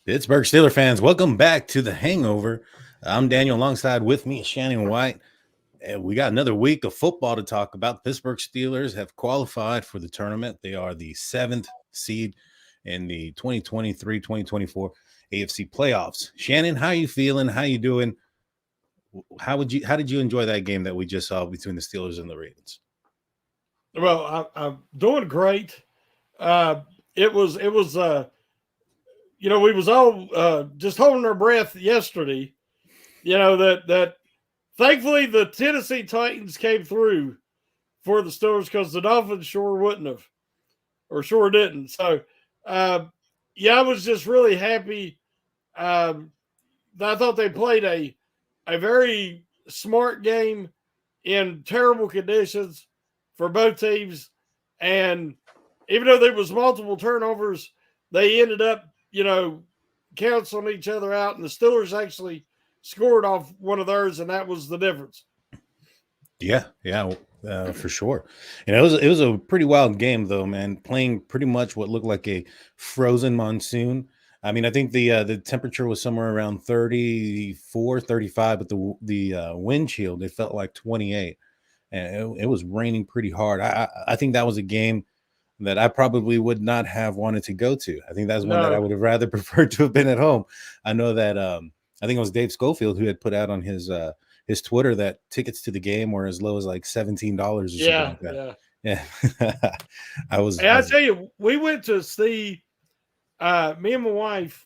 Pittsburgh Steelers fans, welcome back to the Hangover. I'm Daniel, alongside with me, Shannon White. And we got another week of football to talk about. The Pittsburgh Steelers have qualified for the tournament. They are the seventh seed in the 2023-2024 AFC playoffs. Shannon, how you feeling? How you doing? How did you enjoy that game that we just saw between the Steelers and the Ravens? Well, I'm doing great. It was we was all just holding our breath yesterday. That thankfully the Tennessee Titans came through for the Steelers because the Dolphins sure wouldn't have, or sure didn't. So, uh, yeah, I was just really happy. Um, I thought they played a very smart game in terrible conditions for both teams, and even though there was multiple turnovers, they ended up, canceling each other out, and the Steelers actually scored off one of theirs, and that was the difference. Yeah, for sure. It was a pretty wild game though, man. Playing pretty much what looked like a frozen monsoon. I mean, I think the temperature was somewhere around 34, 35, but the wind chill, it felt like 28, and it was raining pretty hard. I think that was a game that I probably would not have wanted to go to. I think that's one that I No, would have rather preferred to have been at home. I know that I think it was Dave Schofield who had put out on his Twitter that tickets to the game were as low as like $17 or something yeah, like that. yeah. Yeah. I was And I I was tell you, we went to see me and my wife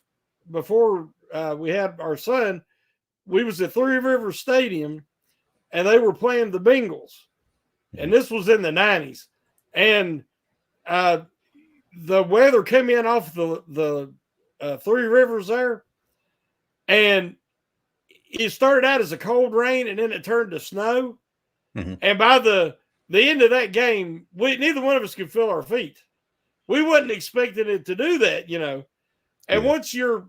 before we had our son. We was at Three Rivers Stadium, and they were playing the Bengals, and this was in the '90s, and uh, the weather came in off the Three Rivers there, and it started out as a cold rain, and then it turned to snow. Mhm. And by the end of that game, we neither one of us could feel our feet. We wasn't expecting it to do that. And Yeah. once your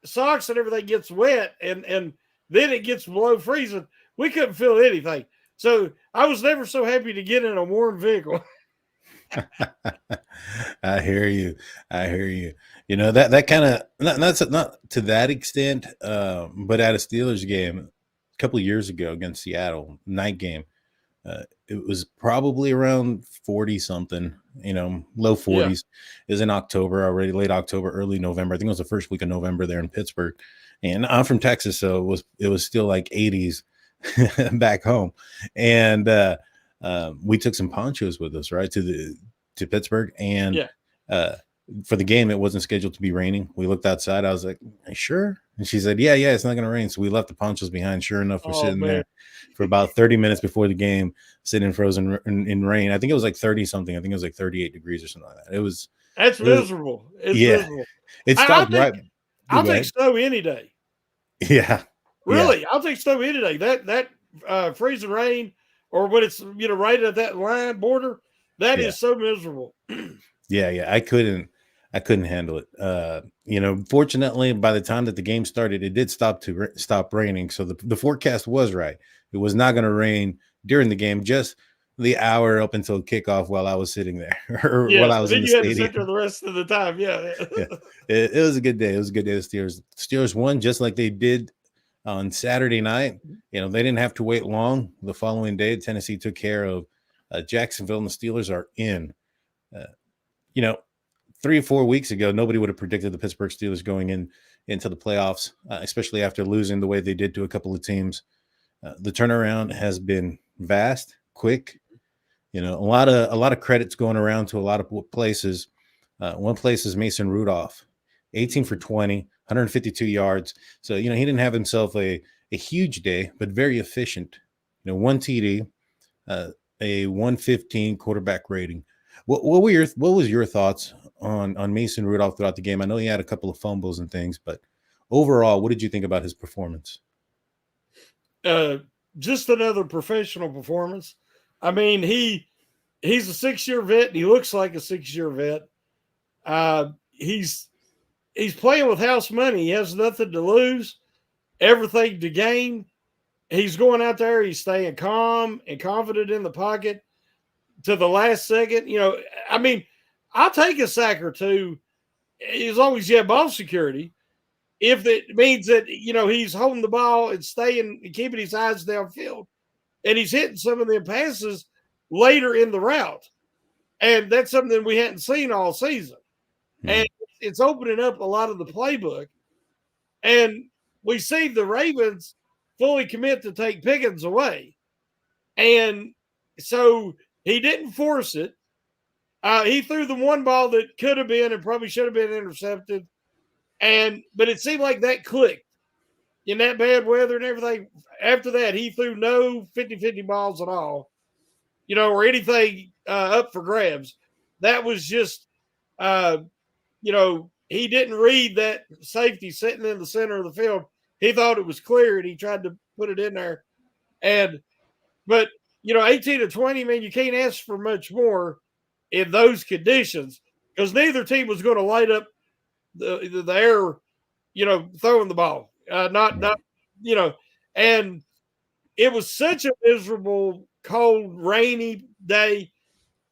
socks and everything gets wet, and then it gets below freezing, we couldn't feel anything. So I was never so happy to get in a warm vehicle. I hear you. I hear you. That kind of not to that extent, but at a Steelers game a couple of years ago against Seattle, night game, it was probably around 40 something, low Yeah, 40s. Is in October already, late October, early November. I think it was the first week of November there in Pittsburgh. And I'm from Texas, so it was still like 80s back home. And we took some ponchos with us, right, to Pittsburgh. And yeah. uh for the game, it wasn't scheduled to be raining. We looked outside. I was like, "Are you sure?" And she said, "Yeah, it's not going to rain." So we left the ponchos behind. Sure enough, we're Oh sitting man, there for about 30 minutes before the game, sitting frozen in rain. I think it was like 30 something. I think it was like 38 degrees or something like that. that's It was, miserable. It's yeah, miserable. it I stopped think right. I'll Go take ahead. snow any day. Yeah, yeah, Really, I'll take snow any day. That freezing rain, or when it's right at that line border, that yeah, is so miserable. yeah. I couldn't handle it. Fortunately, by the time that the game started, it did stop raining. So the forecast was right. It was not going to rain during the game, just the hour up until kickoff while I was sitting there or while Yes, I and was in then the you had to sit there stadium. the rest of the time. Yeah, Yeah, it was a good day. It was a good day. The Steelers won just like they did on Saturday night. They didn't have to wait long. The following day, Tennessee took care of Jacksonville, and the Steelers are in. Uh, you know, 3 or 4 weeks ago, nobody would have predicted the Pittsburgh Steelers going into the playoffs, especially after losing the way they did to a couple of teams. The turnaround has been vast, quick. A lot of credits going around to a lot of places. One place is Mason Rudolph, 18 for 20, 152 yards. So he didn't have himself a huge day, but very efficient. One TD, uh, a 115 quarterback rating. What was your thoughts on Mason Rudolph throughout the game? I know he had a couple of fumbles and things, but overall, what did you think about his performance? uh, just another professional performance. I mean, he's a 6 year vet, and he looks like a 6 year vet. He's playing with house money. He has nothing to lose, everything to gain. He's going out there. He's staying calm and confident in the pocket to the last second. I mean, I'll take a sack or two as long as you have ball security, if it means that, he's holding the ball and staying and keeping his eyes downfield, and he's hitting some of them passes later in the route. And that's something we hadn't seen all season. And it's opening up a lot of the playbook. And we see the Ravens fully commit to take Pickens away. And so he didn't force it. He threw the one ball that could have been and probably should have been intercepted. But it seemed like that clicked in that bad weather and everything. After that, he threw no 50-50 balls at all, or anything up for grabs. That was just, he didn't read that safety sitting in the center of the field. He thought it was clear, and he tried to put it in there. But 18 to 20, man, you can't ask for much more in those conditions, because neither team was going to light up the air, throwing the ball. And it was such a miserable, cold, rainy day.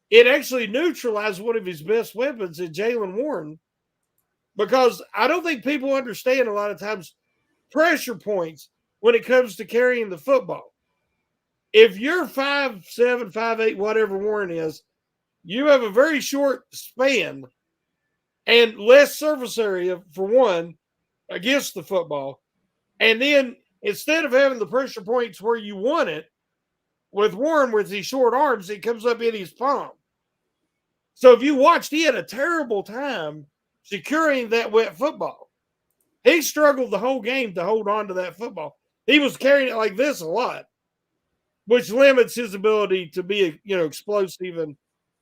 It actually neutralized one of his best weapons in Jaylen Warren, because I don't think people understand a lot of times pressure points when it comes to carrying the football. If you're 5'7", 5'8", whatever Warren is, you have a very short span and less surface area, for one, against the football. And then instead of having the pressure points where you want it, with Warren, with his short arms, it comes up in his palm. So if you watched, he had a terrible time securing that wet football. He struggled the whole game to hold on to that football. He was carrying it like this a lot, which limits his ability to be, explosive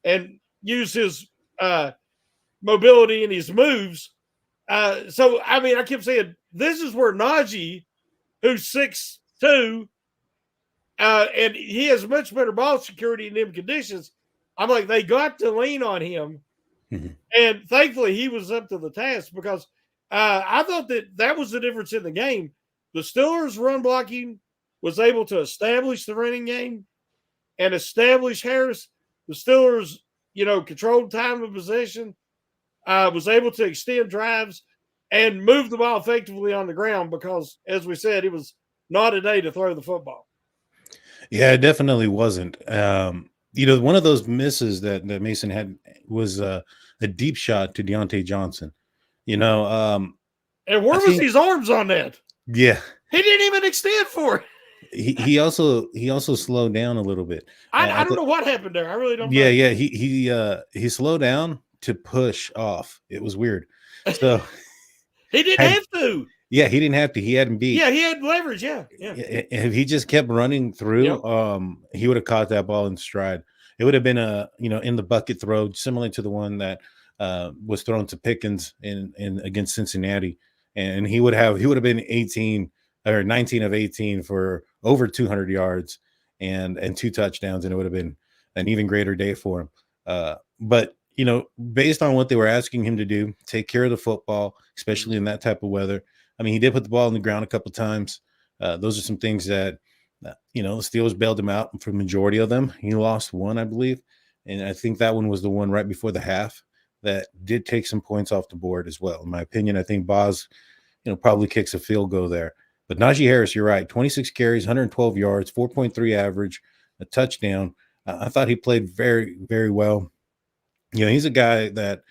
and use his mobility and his moves. So, I mean, I kept saying, this is where Najee, who's 6'2", and he has much better ball security in them conditions. I'm like, they got to lean on him. Mm-hmm. And thankfully, he was up to the task, because I thought that was the difference in the game. The Steelers' run blocking was able to establish the running game and establish Harris. The Steelers, controlled time of possession, was able to extend drives and move the ball effectively on the ground, because, as we said, it was not a day to throw the football. Yeah, it definitely wasn't. One of those misses that Mason had was a deep shot to Deontay Johnson. And where was his arms on that? Yeah, he didn't even extend for it. He also slowed down a little bit. I don't know what happened there. I really don't know. Yeah. He slowed down to push off. It was weird. So he didn't have to. Yeah, he didn't have to. He hadn't beat. Yeah, he had leverage. Yeah. If he just kept running through, he would have caught that ball in stride. It would have been a in the bucket throw, similar to the one that was thrown to Pickens in against Cincinnati, and he would have been 18 or 19 of 18 for over 200 yards and 2 touchdowns, and it would have been an even greater day for him. But based on what they were asking him to do, take care of the football, especially in that type of weather. I mean, he did put the ball on the ground a couple of times. Those are some things that, the Steelers bailed him out for the majority of them. He lost one, I believe. And I think that one was the one right before the half that did take some points off the board as well. In my opinion, I think Boz, probably kicks a field goal there. But Najee Harris, you're right, 26 carries, 112 yards, 4.3 average, a touchdown. I thought he played very, very well. He's a guy that,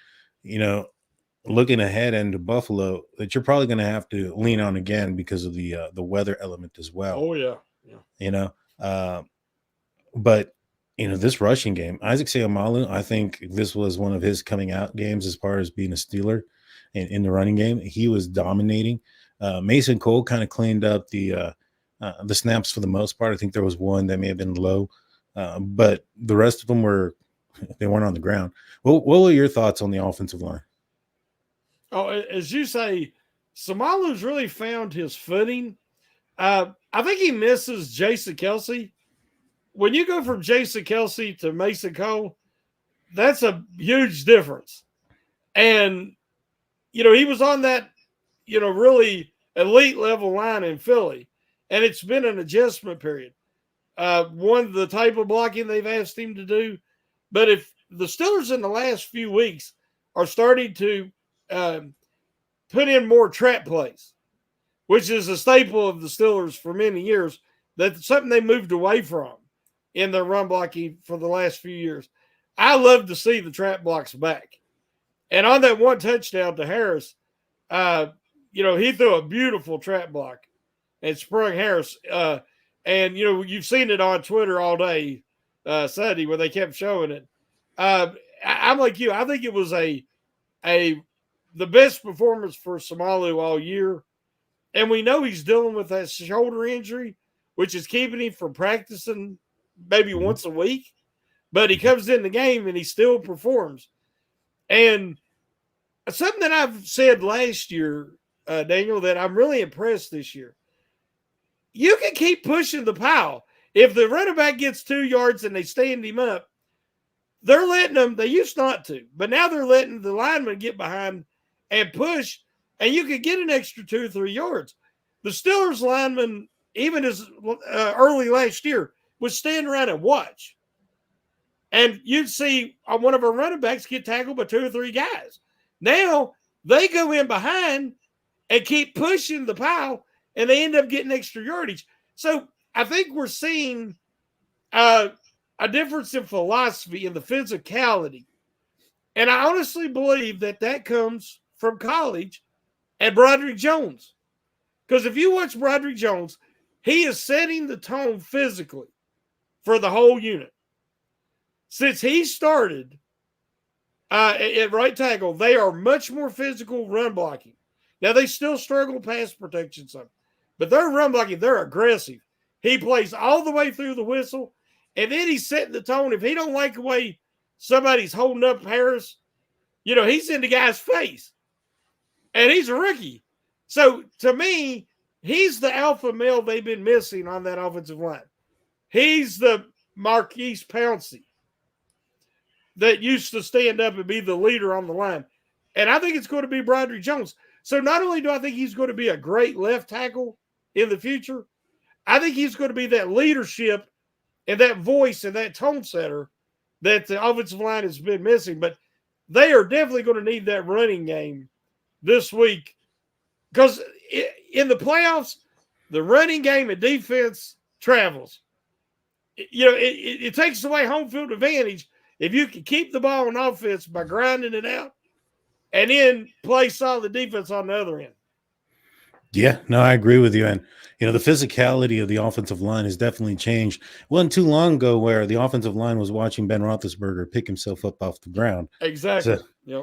looking ahead into Buffalo, that you're probably going to have to lean on again because of the weather element as well. Oh yeah. But this rushing game, Isaac Seumalo, I think this was one of his coming out games as far as being a Steeler in the running game. He was dominating. Mason Cole kind of cleaned up the snaps for the most part. I think there was one that may have been low, but the rest of them they weren't on the ground. What were your thoughts on the offensive line? Oh, as you say, Samalu's really found his footing. I think he misses Jason Kelce. When you go from Jason Kelce to Mason Cole, that's a huge difference. And, he was on that, really elite level line in Philly. And it's been an adjustment period. One, the type of blocking they've asked him to do. But if the Steelers in the last few weeks are starting to put in more trap plays, which is a staple of the Steelers for many years. That's something they moved away from in their run blocking for the last few years. I love to see the trap blocks back. And on that one touchdown to Harris, he threw a beautiful trap block and sprung Harris. And you've seen it on Twitter all day Sunday where they kept showing it. I'm like you. I think it was the best performance for Samalu all year. And we know he's dealing with that shoulder injury, which is keeping him from practicing maybe once a week. But he comes in the game and he still performs. And something that I've said last year, Daniel, that I'm really impressed this year. You can keep pushing the pile. If the running back gets 2 yards and they stand him up, they're letting them. They used not to, but now they're letting the lineman get behind and push, and you could get an extra 2 or 3 yards. The Steelers lineman, even as early last year, would stand around and watch. And you'd see one of our running backs get tackled by 2 or 3 guys. Now they go in behind and keep pushing the pile, and they end up getting extra yardage. So I think we're seeing a difference in philosophy and the physicality. And I honestly believe that comes from college and Broderick Jones. Because if you watch Broderick Jones, he is setting the tone physically for the whole unit. Since he started at right tackle, they are much more physical run blocking. Now, they still struggle pass protection some, but they're run blocking. They're aggressive. He plays all the way through the whistle, and then he's setting the tone. If he don't like the way somebody's holding up Harris, he's in the guy's face, and he's a rookie. So, to me, he's the alpha male they've been missing on that offensive line. He's the Marquise Pouncey that used to stand up and be the leader on the line. And I think it's going to be Broderick Jones. So not only do I think he's going to be a great left tackle in the future, I think he's going to be that leadership and that voice and that tone setter that the offensive line has been missing. But they are definitely going to need that running game this week because in the playoffs, the running game and defense travels. It takes away home field advantage if you can keep the ball on offense by grinding it out and then play solid defense on the other end. Yeah, no, I agree with you. And, the physicality of the offensive line has definitely changed. It wasn't too long ago where the offensive line was watching Ben Roethlisberger pick himself up off the ground. Exactly.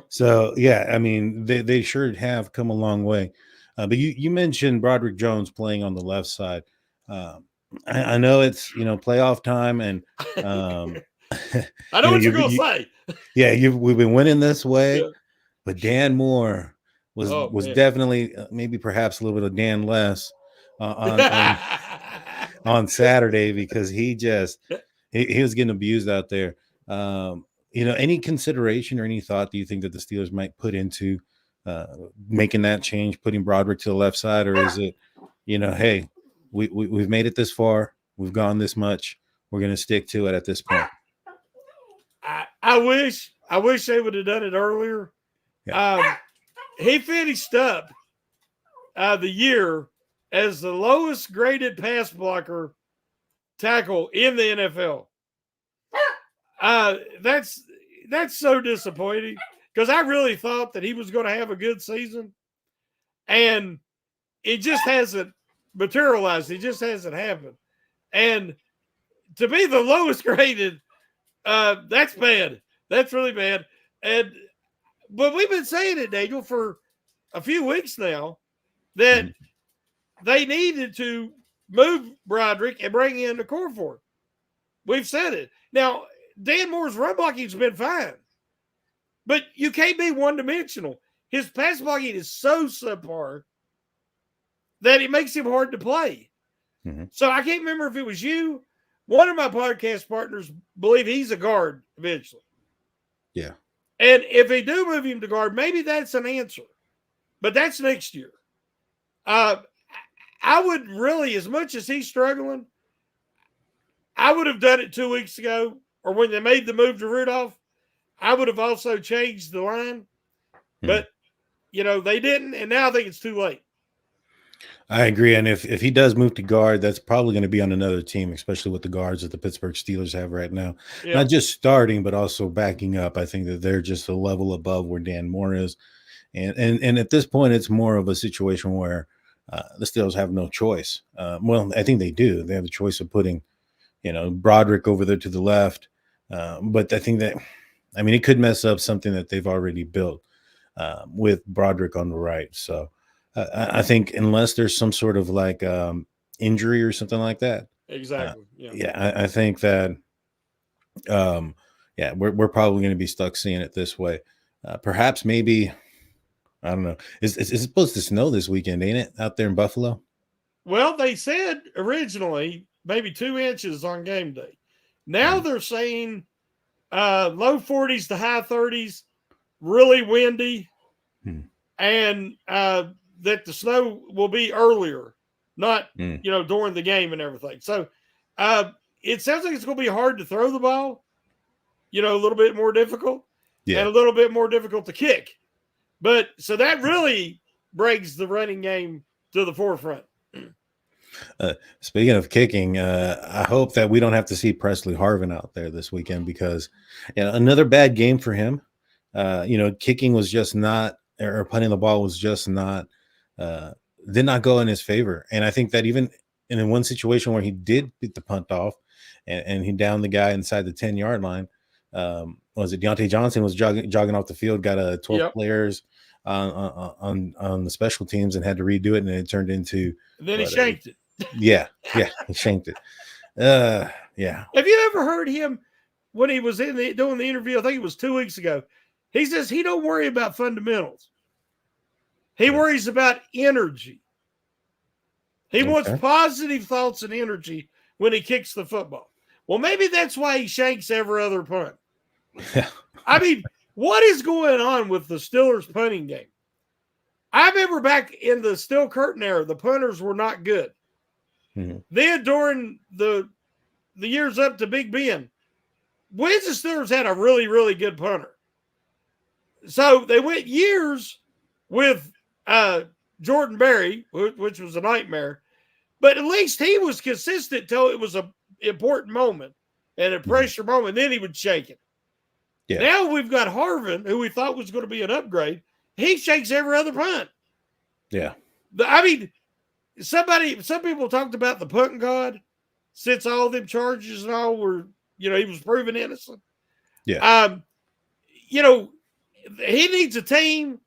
So yeah, I mean, they sure have come a long way. But you mentioned Broderick Jones playing on the left side. I know it's, playoff time and I know what you're going to say. Yeah, we've been winning this way, but Dan Moore was definitely maybe perhaps a little bit of Dan less on Saturday because he was getting abused out there. Any consideration or any thought do you think that the Steelers might put into making that change, putting Broderick to the left side, or is it, hey, we've made it this far, we've gone this much, we're going to stick to it at this point? I wish they would have done it earlier. Yeah. He finished up the year as the lowest graded pass blocker tackle in the NFL. That's so disappointing because I really thought that he was going to have a good season, and it just hasn't materialized. It just hasn't happened. And to be the lowest graded, that's bad. That's really bad. But we've been saying it, Daniel, for a few weeks now that they needed to move Broderick and bring in the Corford. We've said it. Now, Dan Moore's run blocking has been fine, but you can't be one-dimensional. His pass blocking is so subpar that it makes him hard to play. Mm-hmm. So I can't remember if it was you. One of my podcast partners believe he's a guard eventually. Yeah. And if they do move him to guard, maybe that's an answer. But that's next year. I would really, as much as he's struggling, I would have done it 2 weeks ago, or when they made the move to Rudolph, I would have also changed the line. But they didn't, and now I think it's too late. I agree. And if he does move to guard, that's probably going to be on another team, especially with the guards that the Pittsburgh Steelers have right now. Yeah, Not just starting, but also backing up. I think that they're just a level above where Dan Moore is. And at this point, it's more of a situation where the Steelers have no choice. Well, I think they do. They have a choice of putting, Broderick over there to the left. But I think that, I mean, it could mess up something that they've already built with Broderick on the right. So I think unless there's some sort of like injury or something like that, uh, exactly. Yeah. yeah, I think that, um, yeah, we're probably going to be stuck seeing it this way. Perhaps maybe I don't know. It's supposed to snow this weekend, ain't it? Out there in Buffalo. Well, they said originally maybe 2 inches on game day. Now Mhm. they're saying low 40s to high 30s, really windy, Mhm. and that the snow will be earlier, not Mm. during the game and everything. So uh, it sounds like it's going to be hard to throw the ball, a little bit more difficult, and Yeah. a little bit more difficult to kick. But so that really brings the running game to the forefront. Speaking of kicking, I hope that we don't have to see Presley Harvin out there this weekend because another bad game for him. Kicking was just not, or punting the ball was just not, uh, did not go in his favor. And I think that even in one situation where he did beat the punt off and he downed the guy inside the 10-yard line, was it Deontay Johnson was jogging off the field, got 12 Yep. players on the special teams and had to redo it. And it turned into And then he what? shanked it. Yeah, yeah, he shanked it. Yeah. Have you ever heard him when he was doing the interview? I think it was 2 weeks ago. He says he don't worry about fundamentals. He Yeah. worries about energy. He wants Okay. positive thoughts and energy when he kicks the football. Well, maybe that's why he shanks every other punt. Yeah. I mean, what is going on with the Steelers punting game? I remember back in the Steel Curtain era, the punters were not good. Mhm. Then during the years up to Big Ben, Winston Steelers had a really, really good punter. So they went years with Jordan Berry, which was a nightmare, but at least he was consistent till it was an important moment and a Mhm. pressure moment. Then he would shake it. Yeah. Now we've got Harvin, who we thought was going to be an upgrade. He shakes every other punt. Yeah. I mean, some people talked about the punting god since all them charges and all were, he was proven innocent. Yeah. Um, you know, he needs a team.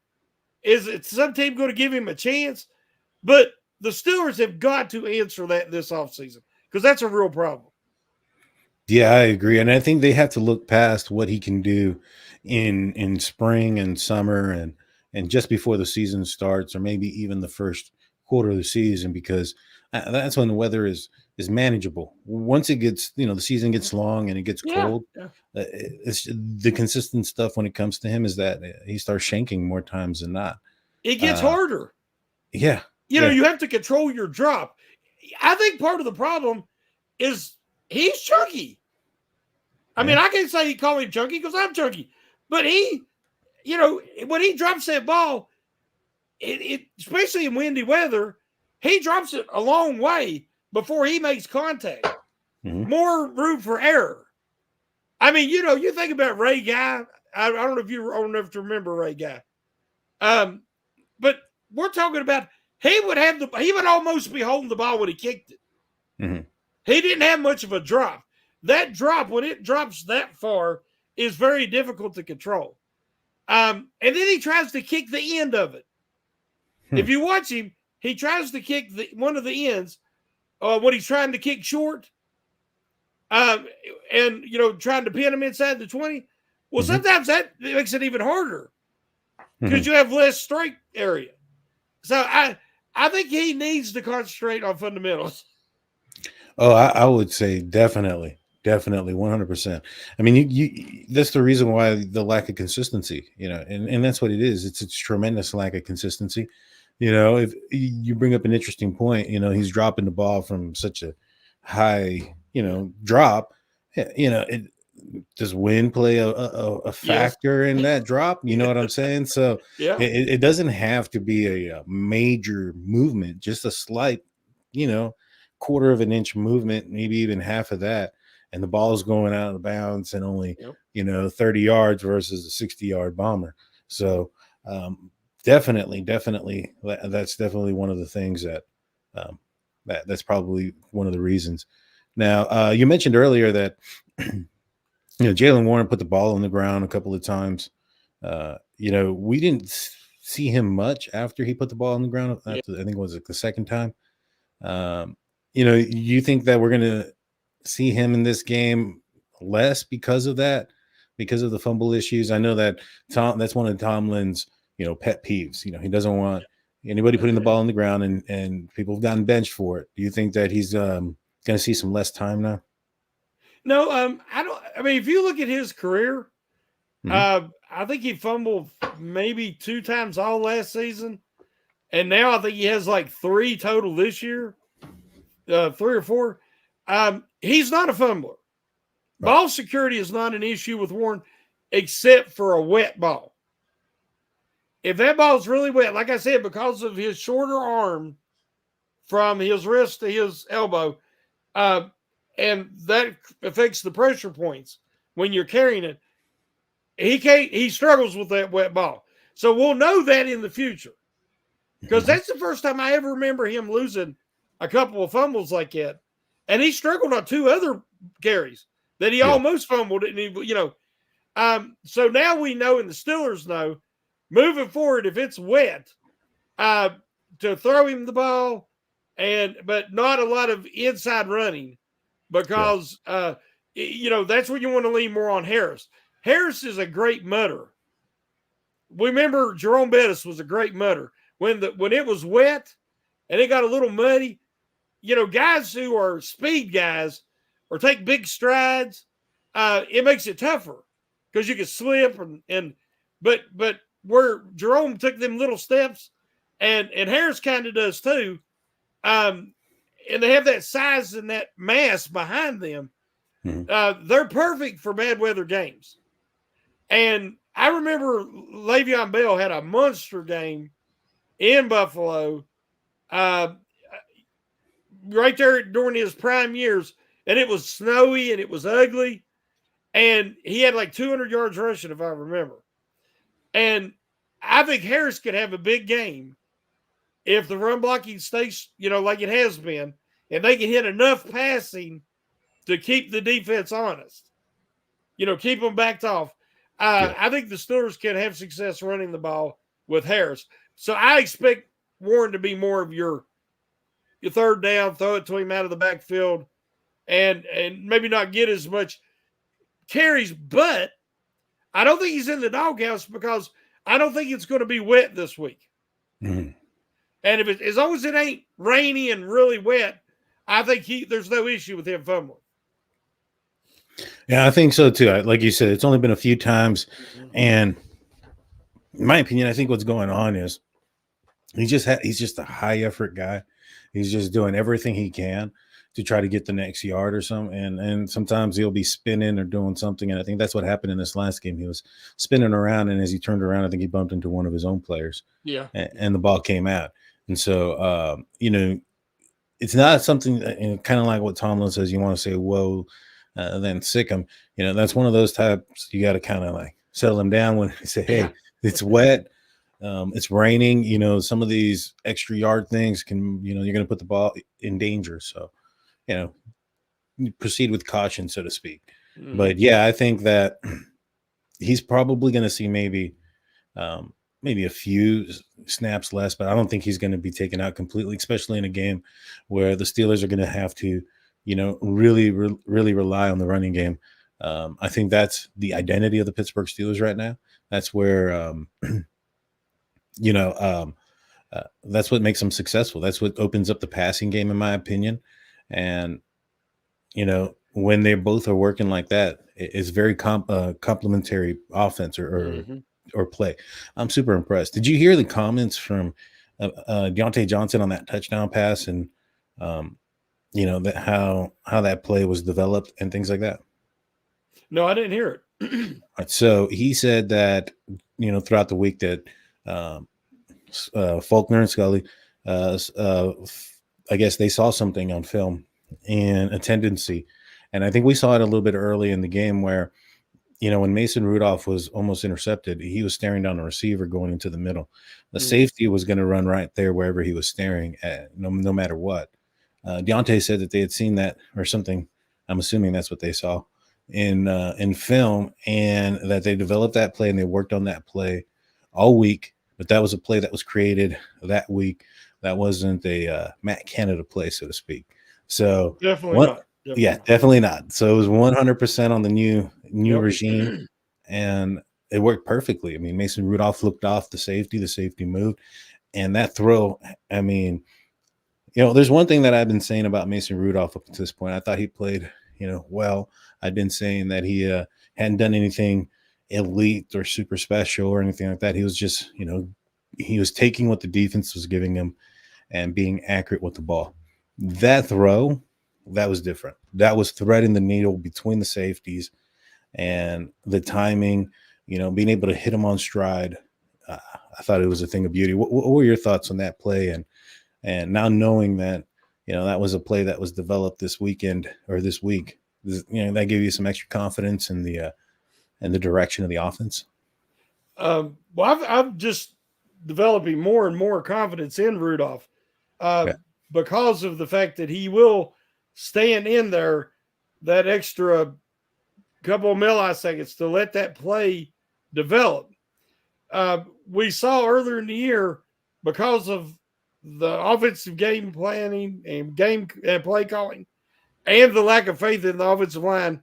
Is it some team going to give him a chance? But the Steelers have got to answer that this offseason because that's a real problem. Yeah, I agree. And I think they have to look past what he can do in spring and summer and just before the season starts, or maybe even the first quarter of the season, because that's when the weather is manageable. Once it gets, the season gets long and it gets Yeah, cold, yeah. it's the consistent stuff when it comes to him is that he starts shanking more times than not. It gets Uh, harder. yeah, yeah, You have to control your drop. I think part of the problem is he's chunky. I yeah. mean, I can't say he called him chunky because I'm chunky, but when he drops that ball, especially in windy weather, he drops it a long way before he makes contact. Mhm. More room for error. I mean, you think about Ray Guy. I don't know if you're old enough to remember Ray Guy. But we're talking about he would almost be holding the ball when he kicked it. Mhm. He didn't have much of a drop. That drop, when it drops that far, is very difficult to control. And then he tries to kick the end of it. Hmm. If you watch him, he tries to kick one of the ends when he's trying to kick short, um, and trying to pin him inside the 20. Well, Mhm. sometimes that makes it even harder because Mhm. you have less strike area. So I think he needs to concentrate on fundamentals. Oh, I would say definitely, definitely, 100%. I mean, you that's the reason why the lack of consistency, and that's what it is. It's a tremendous lack of consistency. If you bring up an interesting point, he's dropping the ball from such a high, drop. It does wind play a Yes. factor in that drop? You know what I'm saying? So Yeah. it doesn't have to be a major movement, just a slight, you know, quarter of an inch movement, maybe even half of that, and the ball's going out of bounds and only, Yep. 30 yards versus a 60-yard bomber. So definitely, that's definitely one of the things um, that's probably one of the reasons. Now, you mentioned earlier that Jalen Warren put the ball on the ground a couple of times. We didn't see him much after he put the ball on the ground. Yeah. After, I think it was like the second time. Um, you think that we're gonna see him in this game less because of that, because of the fumble issues? I know that that's one of Tomlin's, pet peeves. He doesn't want anybody putting the ball on the ground, and people have gotten benched for it. Do you think that he's going to see some less time now? No, I don't. I mean, if you look at his career, Mhm. I think he fumbled maybe 2 times all last season, and now I think he has like 3 total this year, 3 or 4. He's not a fumbler. Right. Ball security is not an issue with Warren, except for a wet ball. If that ball's really wet, like I said, because of his shorter arm from his wrist to his elbow, uh, and that affects the pressure points when you're carrying it. He struggles with that wet ball. So we'll know that in the future. Because Mhm. that's the first time I ever remember him losing a couple of fumbles like that. And he struggled on 2 other carries that he Yeah. almost fumbled. And so now we know, and the Steelers know, moving forward, if it's wet, uh, to throw him the ball, but not a lot of inside running, Yeah. because that's where you want to lean more on Harris. Harris is a great mutter. We remember Jerome Bettis was a great mutter. When it was wet and it got a little muddy, guys who are speed guys or take big strides, it makes it tougher because you can slip but where Jerome took them little steps, and Harris kind of does too, um, and they have that size and that mass behind them. Mhm. They're perfect for bad weather games. And I remember Le'Veon Bell had a monster game in Buffalo, uh, right there during his prime years, and it was snowy and it was ugly, and he had like 200 yards rushing, if I remember. And I think Harris could have a big game if the run blocking stays, like it has been, and they can hit enough passing to keep the defense honest. Keep them backed off. Yeah. I think the Steelers can have success running the ball with Harris. So I expect Warren to be more of your third down, throw it to him out of the backfield, and maybe not get as much carries. But I don't think he's in the doghouse because I don't think it's going to be wet this week. Mhm. And if as long as it ain't rainy and really wet, I think there's no issue with him fumbling. Yeah, I think so too. Like you said, it's only been a few times, and in my opinion, I think what's going on is he's just a high effort guy. He's just doing everything he can to try to get the next yard or something. And sometimes he'll be spinning or doing something. And I think that's what happened in this last game. He was spinning around, and as he turned around, I think he bumped into one of his own players, Yeah. and the ball came out. And so, it's not something that, kind of like what Tomlin says. You want to say, "Whoa," then sick him. That's one of those types you got to kind of like settle him down when you say, Yeah. "Hey, it's wet." It's raining, some of these extra yard things can, you're going to put the ball in danger. So, you know, you proceed with caution, so to speak. Mm-hmm. But yeah, I think that he's probably going to see maybe a few snaps less, but I don't think he's going to be taken out completely, especially in a game where the Steelers are going to have to, really, really rely on the running game. I think that's the identity of the Pittsburgh Steelers right now. That's where, you know, um, that's what makes them successful. That's what opens up the passing game, in my opinion. And when they both are working like that, it's very complementary offense Mm-hmm. or play. I'm super impressed. Did you hear the comments from Deontay Johnson on that touchdown pass, and that how that play was developed and things like that? No, I didn't hear it. So he said that, throughout the week that Faulkner and Scully, I guess they saw something on film in a tendency. And I think we saw it a little bit early in the game where, when Mason Rudolph was almost intercepted, he was staring down the receiver going into the middle. The safety was going to run right there wherever he was staring at, no matter what. Deontay said that they had seen that or something. I'm assuming that's what they saw in film, and that they developed that play and they worked on that play all week. But that was a play that was created that week. That wasn't a Matt Canada play, so to speak. So Definitely not. Definitely not. So it was 100% on the new regime, and it worked perfectly. I mean, Mason Rudolph looked off the safety moved, and that throw, I mean, there's one thing that I've been saying about Mason Rudolph up to this point. I thought he played, well. I've been saying that he hadn't done anything elite or super special or anything like that. He was just, he was taking what the defense was giving him and being accurate with the ball. That throw, that was different. That was threading the needle between the safeties and the timing, being able to hit him on stride. I thought it was a thing of beauty. What were your thoughts on that play? And now knowing that, that was a play that was developed this weekend or this week, that gave you some extra confidence in the direction of the offense. Well, I'm just developing more and more confidence in Rudolph because of the fact that he will stand in there that extra couple of milliseconds to let that play develop. We saw earlier in the year, because of the offensive game planning and game and play calling and the lack of faith in the offensive line,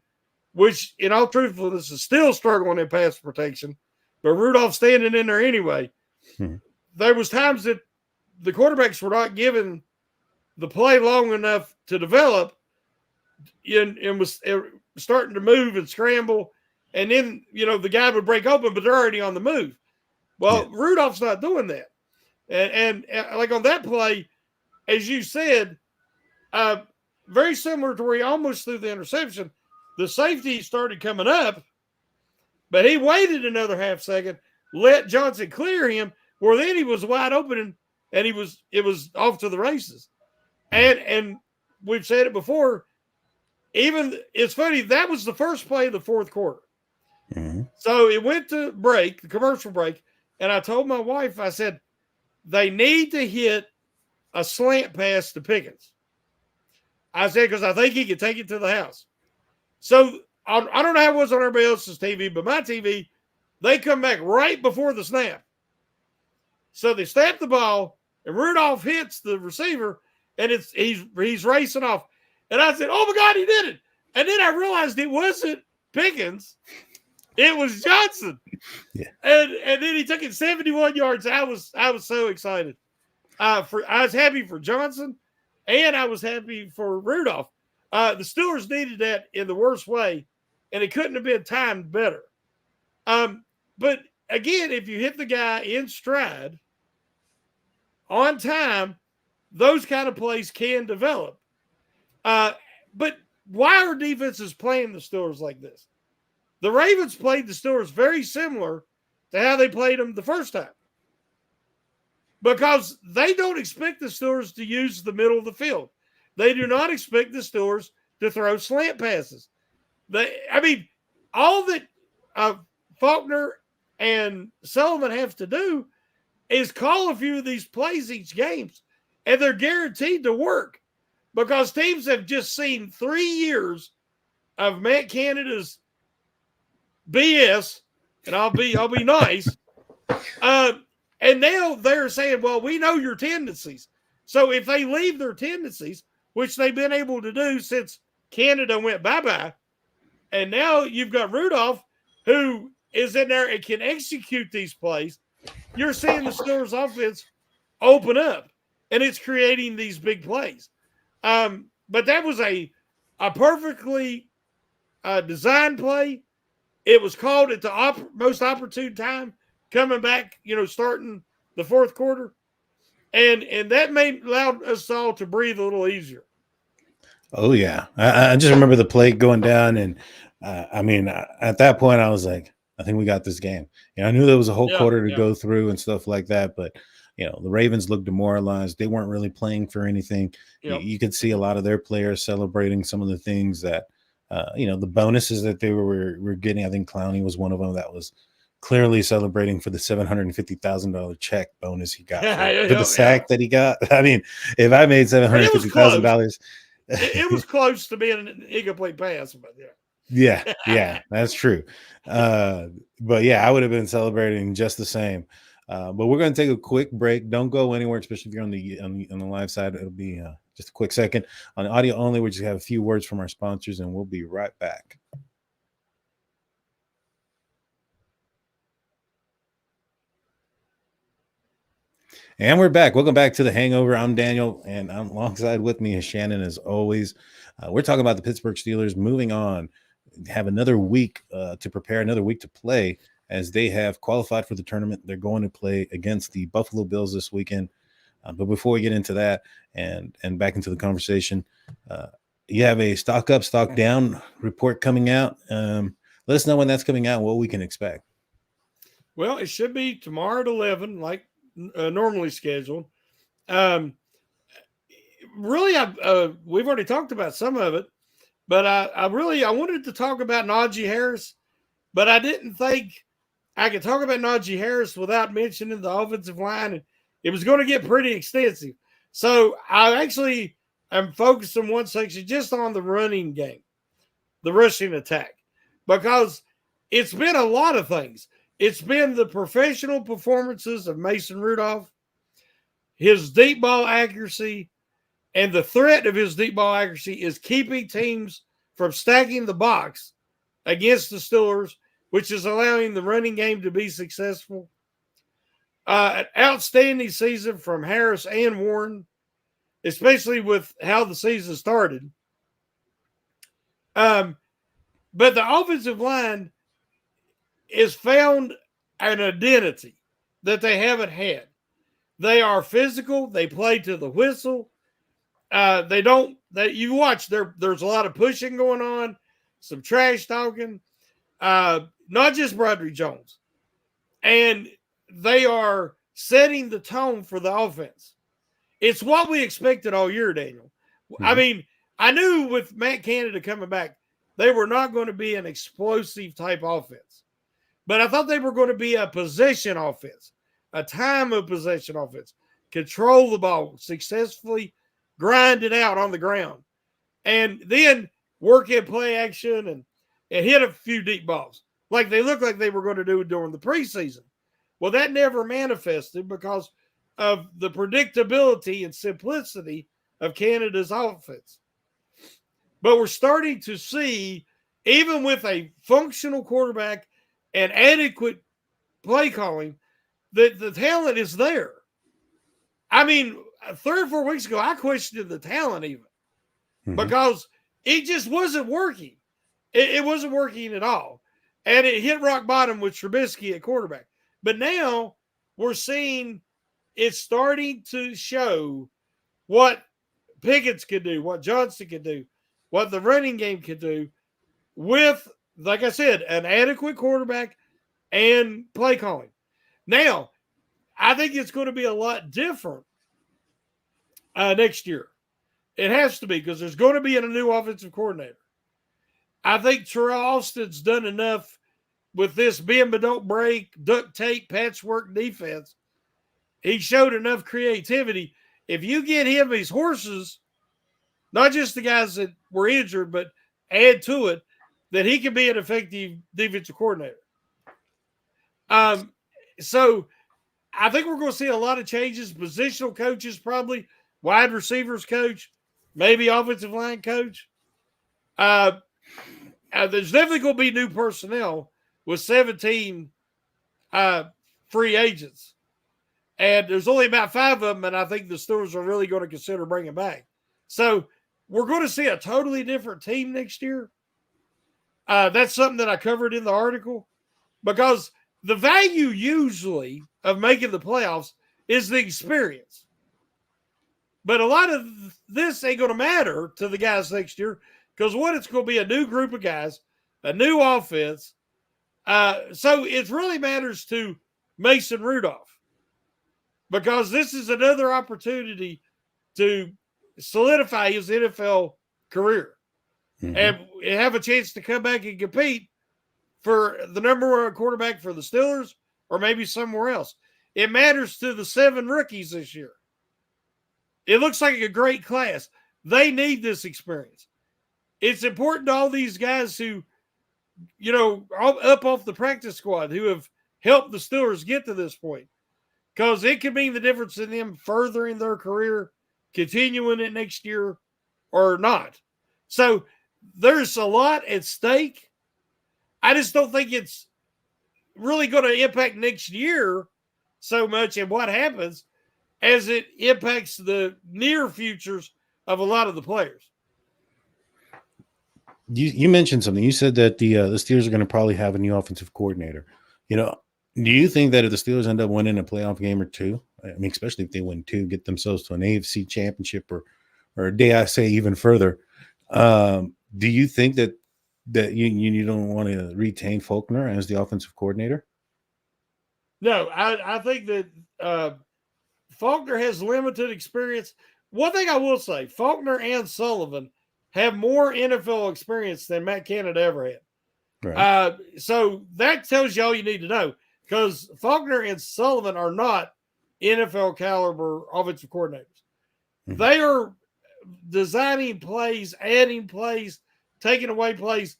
which in all truthfulness is still struggling in pass protection, but Rudolph standing in there anyway. There was times that the quarterbacks were not given the play long enough to develop and was starting to move and scramble. And then, the guy would break open, but they're already on the move. Well, Rudolph's not doing that. And like on that play, as you said, very similar to where he almost threw the interception, the safety started coming up, but he waited another half second, let Johnson clear him, where then he was wide open and it was off to the races. And we've said it before, even it's funny, that was the first play of the fourth quarter. So it went to break, the commercial break, and I told my wife, I said, they need to hit a slant pass to Pickens. I said, because I think he can take it to the house. So I don't know how it was on everybody else's TV, but my TV, they come back right before the snap. So they snap the ball, and Rudolph hits the receiver, and he's racing off. And I said, oh my God, he did it. And then I realized it wasn't Pickens. It was Johnson. Yeah. And then he took it 71 yards. I was so excited. I was happy for Johnson, and I was happy for Rudolph. The Steelers needed that in the worst way, and it couldn't have been timed better. But again, if you hit the guy in stride on time, those kind of plays can develop. But why are defenses playing the Steelers like this? The Ravens played the Steelers very similar to how they played them the first time, because they don't expect the Steelers to use the middle of the field. They do not expect the Steelers to throw slant passes. All that Faulkner and Sullivan have to do is call a few of these plays each game, and they're guaranteed to work, because teams have just seen 3 years of Matt Canada's BS, and I'll be nice. And now they're saying, well, we know your tendencies. So if they leave their tendencies, which they've been able to do since Canada went bye-bye, and now you've got Rudolph, who is in there and can execute these plays, you're seeing the Steelers offense open up, and it's creating these big plays. But that was a perfectly designed play. It was called at the most opportune time, coming back, starting the fourth quarter. And that allowed us all to breathe a little easier. Oh, yeah. I just remember the play going down, and I mean, at that point, I was like, I think we got this game. I knew there was a whole Yeah, quarter to yeah, go through and stuff like that, but the Ravens looked demoralized. They weren't really playing for anything. yep. You could see a lot of their players celebrating some of the things that, the bonuses that they were getting. I think Clowney was one of them that was clearly celebrating for the $750,000 check bonus he got Yeah, for the yeah, yeah. sack that he got. I mean, if I made seven hundred It was fifty thousand close. dollars. It was close to being an incomplete pass, but Yeah, yeah. yeah, that's true. Uh, but yeah, I would have been celebrating just the same. But we're going to take a quick break. Don't go anywhere, especially if you're on the live side. It'll be just a quick second. On the audio only, we just have a few words from our sponsors, and we'll be right back. And we're back. Welcome back to the Hangover. I'm Daniel, and I'm alongside with me is Shannon, as always. We're talking about the Pittsburgh Steelers moving on, have another week to prepare, another week to play, as they have qualified for the tournament. They're going to play against the Buffalo Bills this weekend. But before we get into that and back into the conversation, you have a stock up, stock down report coming out. Let us know when that's coming out, what we can expect. Well, it should be tomorrow at 11, like normally scheduled. Um, really, we've already talked about some of it, but I wanted to talk about Najee Harris, but I didn't think I could talk about Najee Harris without mentioning the offensive line, and it was going to get pretty extensive. So I actually am focused in one section just on the running game, the rushing attack, because it's been a lot of things. It's been the professional performances of Mason Rudolph, his deep ball accuracy, and the threat of his deep ball accuracy is keeping teams from stacking the box against the Steelers, which is allowing the running game to be successful. An outstanding season from Harris and Warren, especially with how the season started. But the offensive line is found an identity that they haven't had. They are physical. They play to the whistle. They don't. You watch. There's a lot of pushing going on, some trash talking. Not just Broderick Jones, and they are setting the tone for the offense. It's what we expected all year, Daniel. Mm-hmm. I mean, I knew with Matt Canada coming back, they were not going to be an explosive type offense. But I thought they were going to be a possession offense, a time of possession offense, control the ball, successfully grind it out on the ground, and then work in play action and hit a few deep balls like they looked like they were going to do during the preseason. Well, that never manifested because of the predictability and simplicity of Canada's offense. But we're starting to see, even with a functional quarterback and adequate play calling, that the talent is there. I mean, 3 or 4 weeks ago, I questioned the talent even because it just wasn't working. It wasn't working at all. And it hit rock bottom with Trubisky at quarterback. But now we're seeing it's starting to show what Pickens could do, what Johnson could do, what the running game could do with, like I said, an adequate quarterback and play calling. Now, I think it's going to be a lot different next year. It has to be because there's going to be a new offensive coordinator. I think Terrell Austin's done enough with this bend but don't break, duct tape, patchwork defense. He showed enough creativity. If you get him these horses, not just the guys that were injured, but add to it, that he can be an effective defensive coordinator. So I think we're going to see a lot of changes. Positional coaches, probably wide receivers coach, maybe offensive line coach. There's definitely going to be new personnel with 17 free agents. And there's only about 5 of them, and I think the Steelers are really going to consider bringing back. So we're going to see a totally different team next year. That's something that I covered in the article because the value usually of making the playoffs is the experience. But a lot of this ain't going to matter to the guys next year because it's going to be a new group of guys a new offense. So it really matters to Mason Rudolph because this is another opportunity to solidify his NFL career and have a chance to come back and compete for the number one quarterback for the Steelers or maybe somewhere else. It matters to the 7 rookies this year. It looks like a great class. They need this experience. It's important to all these guys who, up off the practice squad who have helped the Steelers get to this point because it could mean the difference in them furthering their career, continuing it next year or not. So there's a lot at stake. I just don't think it's really going to impact next year so much and what happens as it impacts the near futures of a lot of the players. You mentioned something. You said that the Steelers are going to probably have a new offensive coordinator. Do you think that if the Steelers end up winning a playoff game or two, I mean, especially if they win 2, get themselves to an AFC championship or dare I say even further, do you think that you don't want to retain Faulkner as the offensive coordinator? No, I think that Faulkner has limited experience. One thing I will say, Faulkner and Sullivan have more NFL experience than Matt Canada ever had. Right. So that tells you all you need to know because Faulkner and Sullivan are not NFL caliber offensive coordinators. Mm-hmm. They are designing plays, adding plays, taking away plays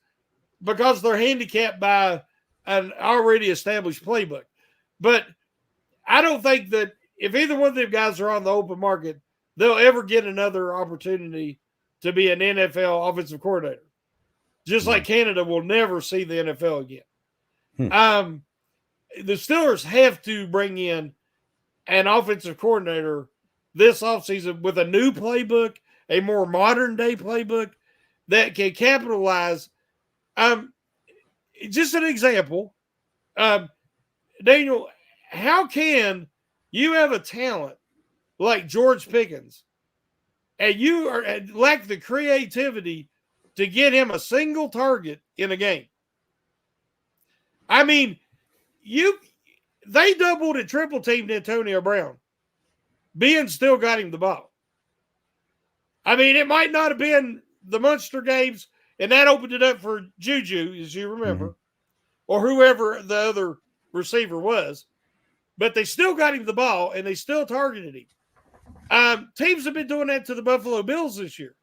because they're handicapped by an already established playbook. But I don't think that if either one of them guys are on the open market, they'll ever get another opportunity to be an NFL offensive coordinator. Just like Canada will never see the NFL again. The Steelers have to bring in an offensive coordinator this offseason with a new playbook, a more modern day playbook that can capitalize. Just an example, Daniel, how can you have a talent like George Pickens and you lack the creativity to get him a single target in a game? I mean, they doubled and triple teamed Antonio Brown. Ben still got him the ball. I mean, it might not have been the Munster games, and that opened it up for Juju, as you remember, or whoever the other receiver was. But they still got him the ball, and they still targeted him. Teams have been doing that to the Buffalo Bills this year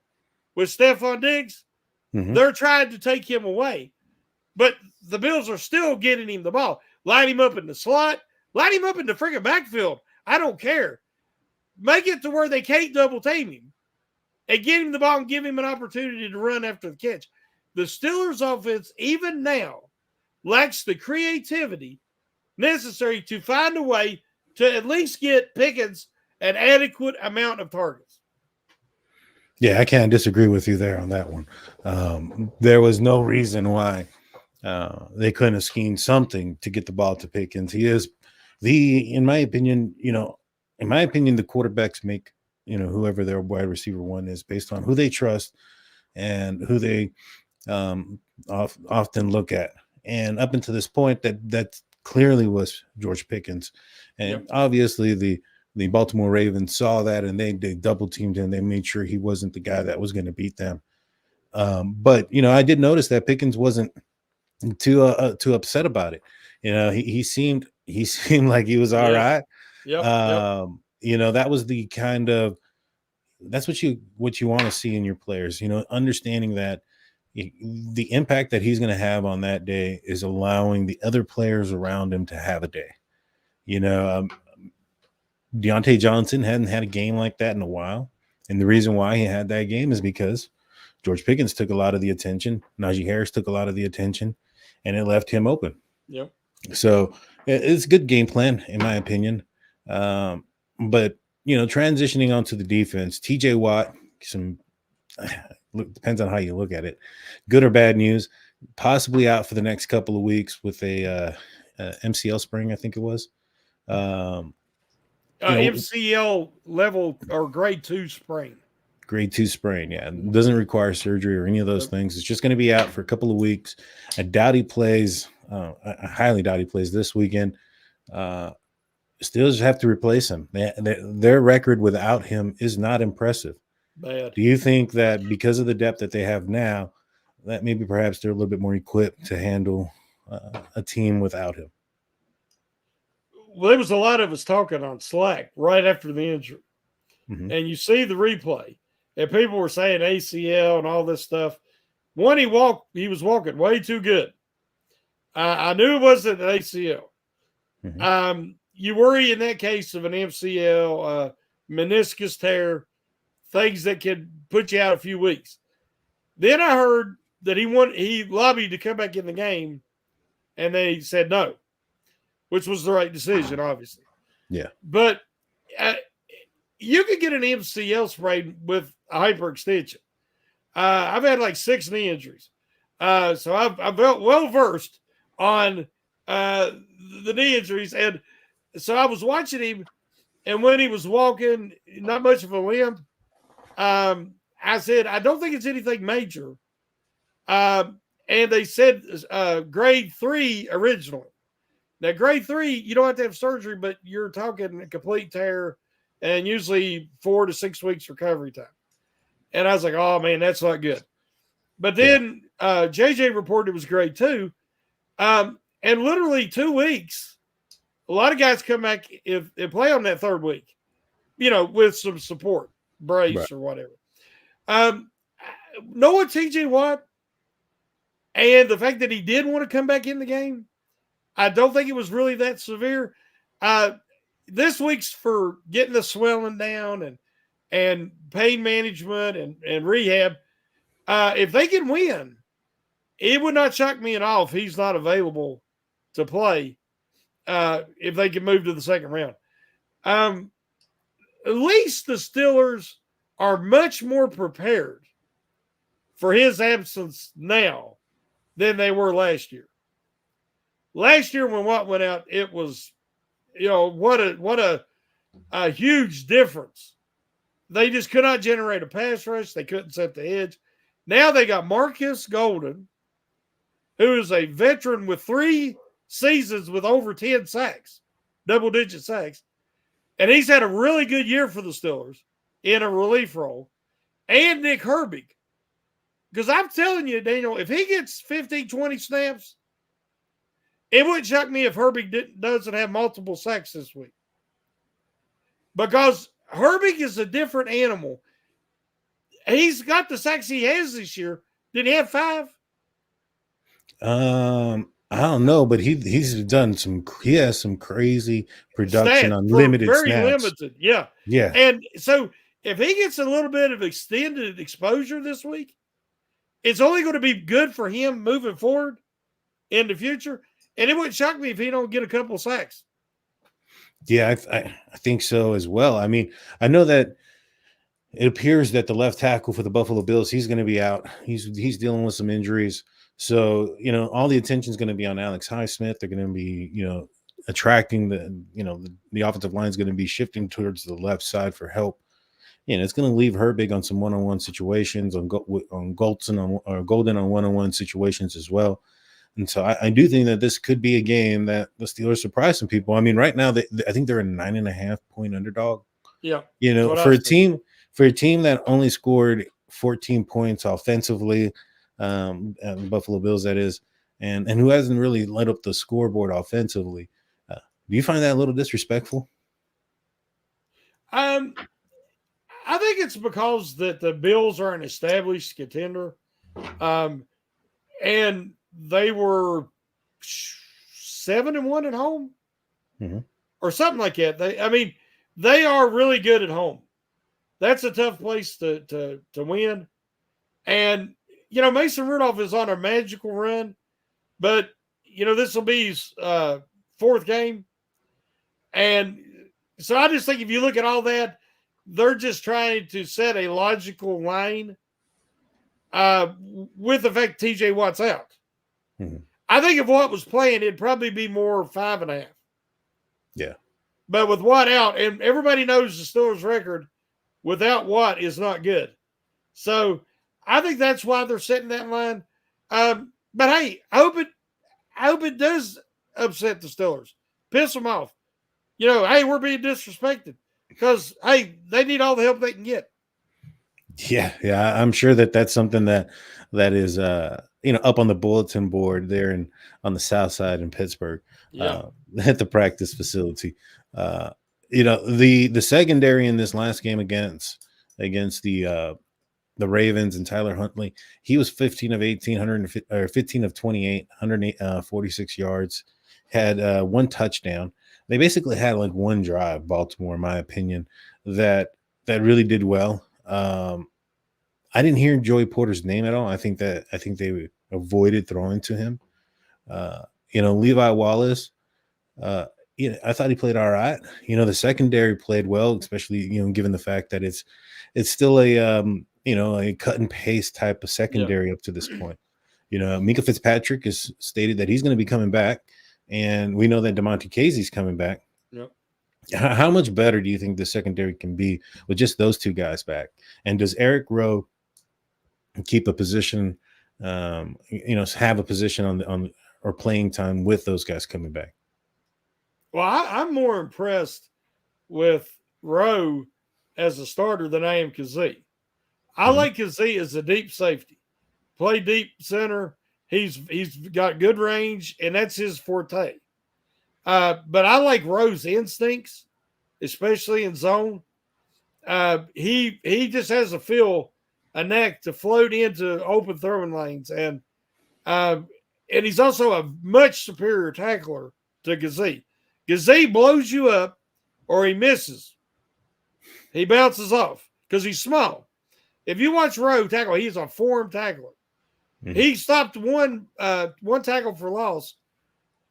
with Stephon Diggs. Mm-hmm. They're trying to take him away. But the Bills are still getting him the ball. Line him up in the slot. Line him up in the freaking backfield. I don't care. Make it to where they can't double team him. And get him the ball and give him an opportunity to run after the catch. The Steelers' offense, even now, lacks the creativity necessary to find a way to at least get Pickens an adequate amount of targets. Yeah, I can't disagree with you there on that one. There was no reason why they couldn't have schemed something to get the ball to Pickens. He is in my opinion, the quarterbacks make, whoever their wide receiver one is based on who they trust and who they often look at. And up until this point, that clearly was George Pickens. And obviously the Baltimore Ravens saw that and they double teamed him. They made sure he wasn't the guy that was going to beat them. But, I did notice that Pickens wasn't too upset about it. He seemed like he was all right. That was the kind of, that's what you want to see in your players, understanding that the impact that he's going to have on that day is allowing the other players around him to have a day. Deontay Johnson hadn't had a game like that in a while. And the reason why he had that game is because George Pickens took a lot of the attention. Najee Harris took a lot of the attention, and it left him open. Yep. So it's a good game plan, in my opinion. But, transitioning onto the defense, TJ Watt, depends on how you look at it. Good or bad news, possibly out for the next couple of weeks with a MCL sprain, I think it was. MCL level or grade 2 sprain. Grade 2 sprain. Yeah. It doesn't require surgery or any of those things. It's just going to be out for a couple of weeks. I doubt he plays. I highly doubt he plays this weekend. Steelers have to replace him. Their record without him is not impressive. Bad. Do you think that because of the depth that they have now, that maybe perhaps they're a little bit more equipped to handle a team without him? Well, there was a lot of us talking on Slack right after the injury. Mm-hmm. And you see the replay, and people were saying ACL and all this stuff. One, he was walking way too good. I knew it wasn't an ACL. Mm-hmm. You worry in that case of an MCL, meniscus tear, things that could put you out a few weeks. Then I heard that he lobbied to come back in the game, and they said no, which was the right decision, obviously. Yeah. But you could get an MCL sprain with a hyperextension. I've had like 6 knee injuries. So I'm well versed on the knee injuries. And so I was watching him, and when he was walking, not much of a limp, I said, I don't think it's anything major. And they said grade 3 originally. Now, grade 3, you don't have to have surgery, but you're talking a complete tear and usually 4 to 6 weeks recovery time. And I was like, oh, man, that's not good. But then JJ reported it was grade 2. And literally 2 weeks, a lot of guys come back if they play on that 3rd week, with some support, brace or whatever. Knowing TJ Watt and the fact that he did want to come back in the game, I don't think it was really that severe. This week's for getting the swelling down and pain management and rehab. If they can win, it would not shock me at all if he's not available to play if they can move to the 2nd round. At least the Steelers are much more prepared for his absence now than they were last year. Last year when Watt went out, it was, what a huge difference. They just could not generate a pass rush. They couldn't set the edge. Now they got Marcus Golden, who is a veteran with 3 seasons with over 10 sacks, double-digit sacks. And he's had a really good year for the Steelers in a relief role. And Nick Herbig. Because I'm telling you, Daniel, if he gets 15, 20 snaps, it wouldn't shock me if Herbig doesn't have multiple sacks this week. Because Herbig is a different animal. He's got the sacks he has this year. Did he have 5? I don't know, but he has some crazy production on limited very snaps. Limited, yeah. And so if he gets a little bit of extended exposure this week, it's only going to be good for him moving forward in the future. And it wouldn't shock me if he don't get a couple sacks. Yeah, I think so as well. I mean, I know that it appears that the left tackle for the Buffalo Bills, he's going to be out. He's dealing with some injuries. So, all the attention is going to be on Alex Highsmith. They're going to be, attracting the offensive line is going to be shifting towards the left side for help. It's going to leave Herbig on some one-on-one situations, on Golden on one-on-one situations as well. And so I do think that this could be a game that the Steelers surprise some people. I mean, right now, I think they're a 9.5-point underdog. Yeah. For a team that only scored 14 points offensively, the Buffalo Bills, that is, and who hasn't really lit up the scoreboard offensively. Do you find that a little disrespectful? I think it's because that the Bills are an established contender, and they were 7-1 at home, or something like that. They are really good at home. That's a tough place to win, and Mason Rudolph is on a magical run, but this will be his 4th game, and so I just think if you look at all that, they're just trying to set a logical line with the fact TJ Watt's out. I think if Watt was playing, it'd probably be more 5.5. Yeah. But with Watt out, and everybody knows the Steelers' record without Watt is not good. So I think that's why they're setting that line. But hey, I hope it does upset the Steelers, piss them off. Hey, we're being disrespected because hey, they need all the help they can get. Yeah, I'm sure that that's something that is up on the bulletin board there and on the south side in Pittsburgh, Yeah, uh, at the practice facility. Uh, the secondary in this last game against the Ravens and Tyler Huntley, he was 15 of 18, or 15 of 28, 146 yards, had one touchdown. They basically had like one drive, Baltimore, in my opinion, that really did well. I didn't hear Joey Porter's name at all. I think they avoided throwing to him. Levi Wallace. Uh, I thought he played all right. The secondary played well, especially given the fact that it's still a cut and paste type of yeah, secondary up to this point. Mika Fitzpatrick has stated that he's going to be coming back, and we know that DeMonte Casey's coming back. yeah. How much better do you think the secondary can be with just those two guys back? And does Eric Rowe keep a position, have a position on or playing time with those guys coming back? Well, I'm more impressed with Rowe as a starter than I am Kazee. I Mhm. like Kazee as a deep safety, play deep center. He's got good range, and that's his forte. But I like Rowe's instincts, especially in zone. He just has a knack to float into open throwing lanes, uh, and he's also a much superior tackler to Kazee. Kazee blows you up, or he misses. He bounces off because he's small. If you watch Rowe tackle, he's a form tackler. Mhm. He stopped one tackle for loss.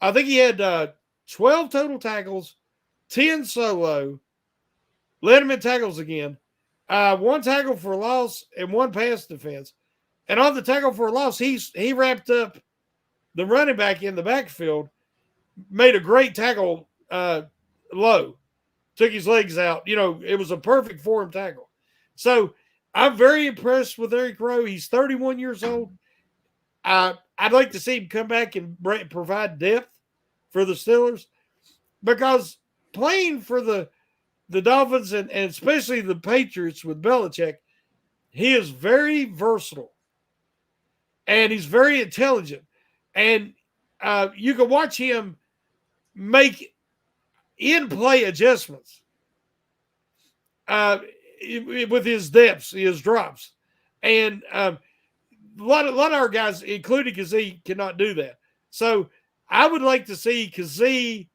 I think he had 12 total tackles, 10 solo, led him in tackles again, one tackle for loss, and one pass defense. And on the tackle for loss, he wrapped up the running back in the backfield, made a great tackle low, took his legs out. It was a perfect form tackle. So I'm very impressed with Eric Rowe. He's 31 years old. I'd like to see him come back and provide depth for the Steelers because playing for the Dolphins and especially the Patriots with Belichick, he is very versatile and he's very intelligent. And you can watch him make in play adjustments uh, with his depths, his drops. And a lot of our guys, including Kazee, cannot do that. So I would like to see Kazee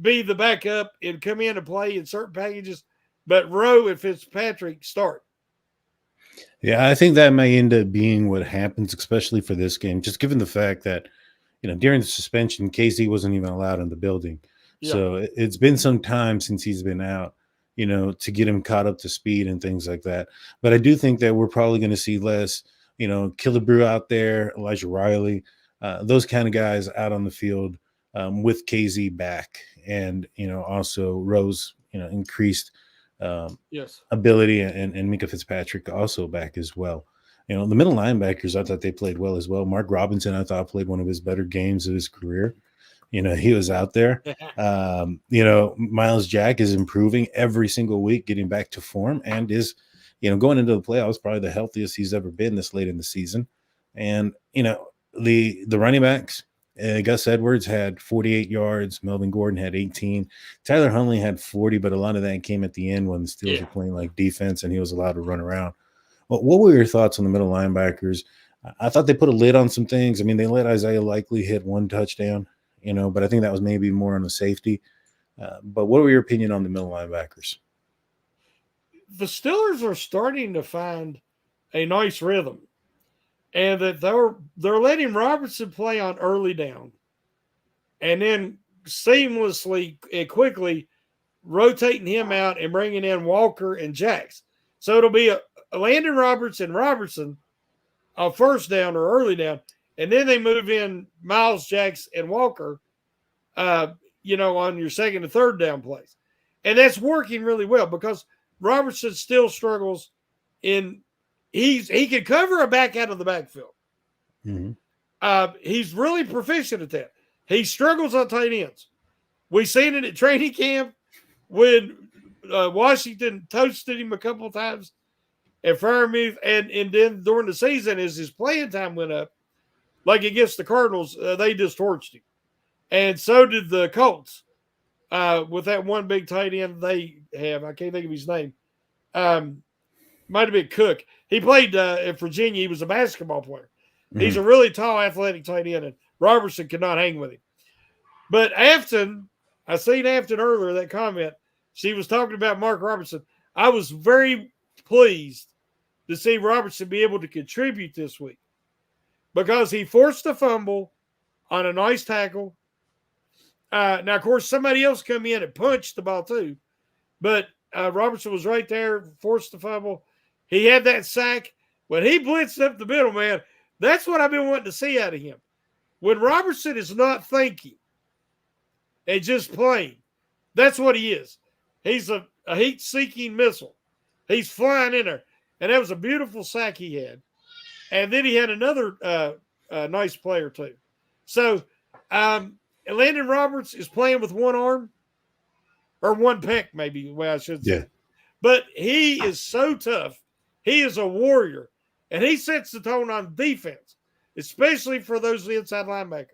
be the backup and come in and play in certain packages, but Rowe and Fitzpatrick start. Yeah, I think that may end up being what happens, especially for this game, just given the fact that during the suspension, Casey wasn't even allowed in the building. Yeah. So it's been some time since he's been out, to get him caught up to speed and things like that. But I do think that we're probably going to see less, Killebrew out there, Elijah Riley, those kind of guys out on the field, with KZ back, and also Rose, increased Yes. ability, and Mika Fitzpatrick also back as well. The middle linebackers, I thought they played well as well. Mark Robinson, I thought, played one of his better games of his career. He was out there. Miles Jack is improving every single week, getting back to form, and is, going into the playoffs, probably the healthiest he's ever been this late in the season. And, the running backs, Gus Edwards had 48 yards. Melvin Gordon had 18. Tyler Huntley had 40, but a lot of that came at the end when the Steelers Yeah. were playing like defense and he was allowed to run around. Well, what were your thoughts on the middle linebackers? I thought they put a lid on some things. I mean, they let Isaiah Likely hit one touchdown, but I think that was maybe more on the safety. But what were your opinion on the middle linebackers? The Steelers are starting to find a nice rhythm, and that they're letting Robertson play on early down, and then seamlessly and quickly rotating him out and bringing in Walker and Jax. So it'll be a Landon Robertson on first down or early down, and then they move in Miles Jax and Walker, on your second and third down plays, and that's working really well because Robertson still struggles in he can cover a back out of the backfield. Mm-hmm. He's really proficient at that. He struggles on tight ends. We seen it at training camp when Washington toasted him a couple of times at Fairmouth, and then during the season, as his playing time went up, like against the Cardinals, they just torched him, and so did the Colts with that one big tight end they have. I can't think of his name. Might have been Cook. He played at Virginia. He was a basketball player. Mm-hmm. He's a really tall, athletic tight end, and Robertson could not hang with him. But Afton, I seen Afton earlier, that comment. She was talking about Mark Robertson. I was very pleased to see Robertson be able to contribute this week because he forced a fumble on a nice tackle. Now, of course, somebody else come in and punched the ball too. But Robertson was right there, forced the fumble. He had that sack. When he blitzed up the middle, man, that's what I've been wanting to see out of him. When Robertson is not thinking and just playing, that's what he is. He's a heat-seeking missile. He's flying in there. And that was a beautiful sack he had. And then he had another nice player too. So Landon Roberts is playing with one arm or one pec, maybe the way I should say. Yeah. But he is so tough. He is a warrior. And he sets the tone on defense, especially for those inside linebackers.